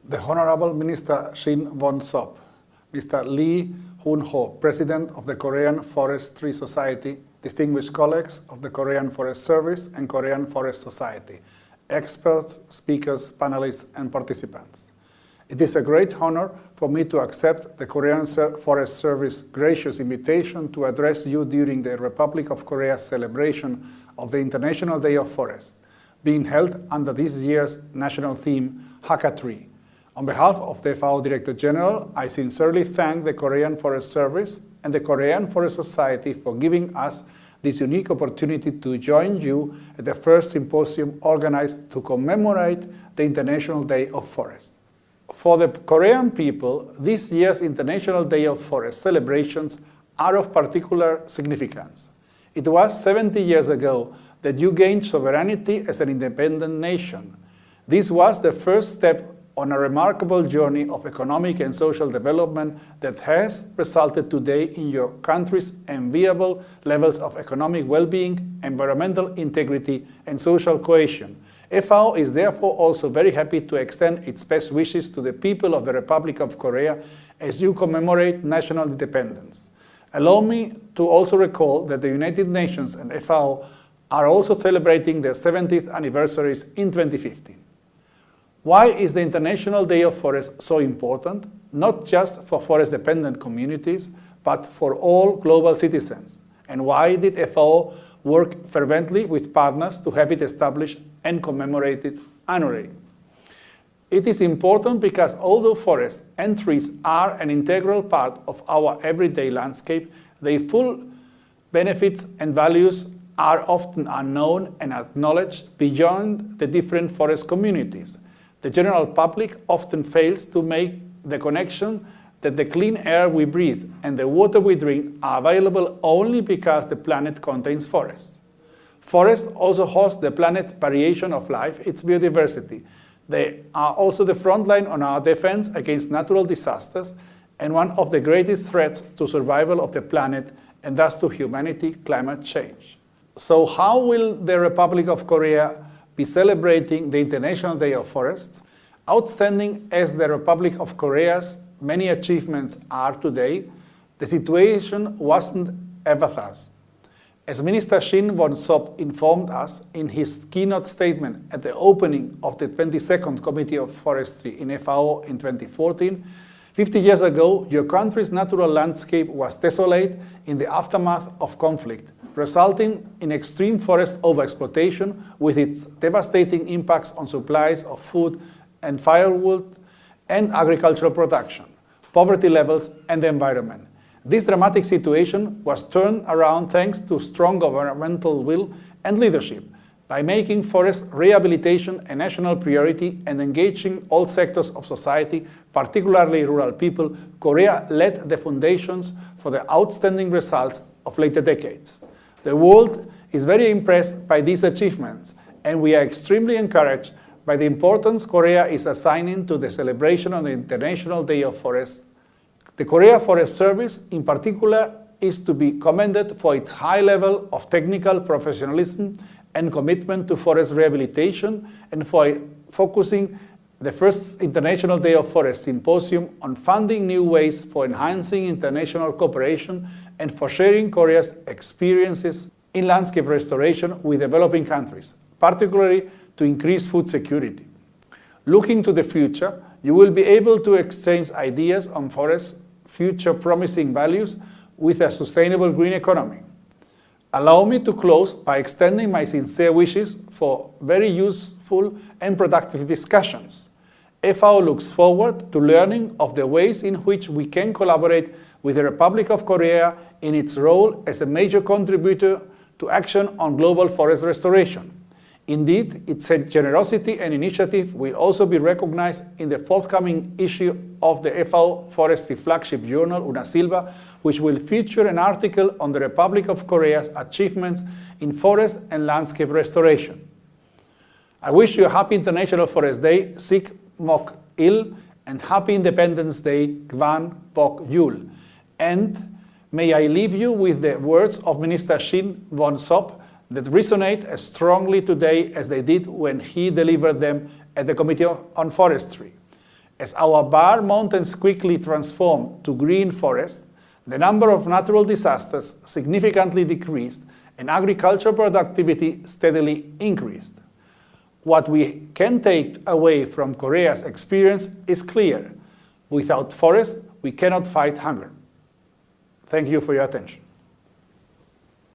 The Honorable Minister Shin Won-sop, Mr. Lee Hoon-ho, President of the Korean Forestry Society, distinguished colleagues of the Korean Forest Service and Korean Forest Society, experts, speakers, panelists, and participants. It is a great honor for me to accept the Korean Forest Service gracious invitation to address you during the Republic of Korea's celebration of the International Day of Forest, being held under this year's national theme, Haka-Tree. On behalf of the FAO Director General, I sincerely thank the Korean Forest Service and the Korean Forest Society for giving us this unique opportunity to join you at the first symposium organized to commemorate the International Day of Forest. For the Korean people, this year's International Day of Forest celebrations are of particular significance. It was 70 years ago that you gained sovereignty as an independent nation. This was the first step on a remarkable journey of economic and social development that has resulted today in your country's enviable levels of economic well-being, environmental integrity, and social cohesion. FAO is therefore also very happy to extend its best wishes to the people of the Republic of Korea as you commemorate national independence. Allow me to also recall that the United Nations and FAO are also celebrating their 70th anniversaries in 2015. Why is the International Day of Forest so important? Not just for forest-dependent communities, but for all global citizens. And why did FAO work fervently with partners to have it established and commemorated annually? It is important because although forests and trees are an integral part of our everyday landscape, their full benefits and values are often unknown and acknowledged beyond the different forest communities. The general public often fails to make the connection that the clean air we breathe and the water we drink are available only because the planet contains forests. Forests also host the planet's variation of life, its biodiversity. They are also the front line on our defense against natural disasters and one of the greatest threats to survival of the planet and thus to humanity, climate change. So how will the Republic of Korea be celebrating the International Day of Forest? Outstanding as the Republic of Korea's many achievements are today, the situation wasn't ever thus. As Minister Shin Won-sop informed us in his keynote statement at the opening of the 22nd Committee of Forestry in FAO in 2014, 50 years ago, your country's natural landscape was desolate in the aftermath of conflict, resulting in extreme forest overexploitation with its devastating impacts on supplies of food and firewood and agricultural production, poverty levels, and the environment. This dramatic situation was turned around thanks to strong governmental will and leadership. By making forest rehabilitation a national priority and engaging all sectors of society, particularly rural people, Korea laid the foundations for the outstanding results of later decades. The world is very impressed by these achievements, and we are extremely encouraged by the importance Korea is assigning to the celebration of the International Day of Forest. The Korea Forest Service, in particular, is to be commended for its high level of technical professionalism and commitment to forest rehabilitation, and for focusing the first International Day of Forest Symposium on funding new ways for enhancing international cooperation and for sharing Korea's experiences in landscape restoration with developing countries, particularly to increase food security. Looking to the future, you will be able to exchange ideas on forests' future promising values with a sustainable green economy. Allow me to close by extending my sincere wishes for very useful and productive discussions. FAO looks forward to learning of the ways in which we can collaborate with the Republic of Korea in its role as a major contributor to action on global forest restoration. Indeed, its generosity and initiative will also be recognized in the forthcoming issue of the FAO Forestry flagship journal, Una Silva, which will feature an article on the Republic of Korea's achievements in forest and landscape restoration. I wish you a happy International Forest Day, Sik Mok Il, and happy Independence Day, Kwan Bok Yul. And may I leave you with the words of Minister Shin Won-sop that resonate as strongly today as they did when he delivered them at the Committee on Forestry. As our bar mountains quickly transformed to green forests, the number of natural disasters significantly decreased and agricultural productivity steadily increased. What we can take away from Korea's experience is clear. Without forests, we cannot fight hunger. Thank you for your attention.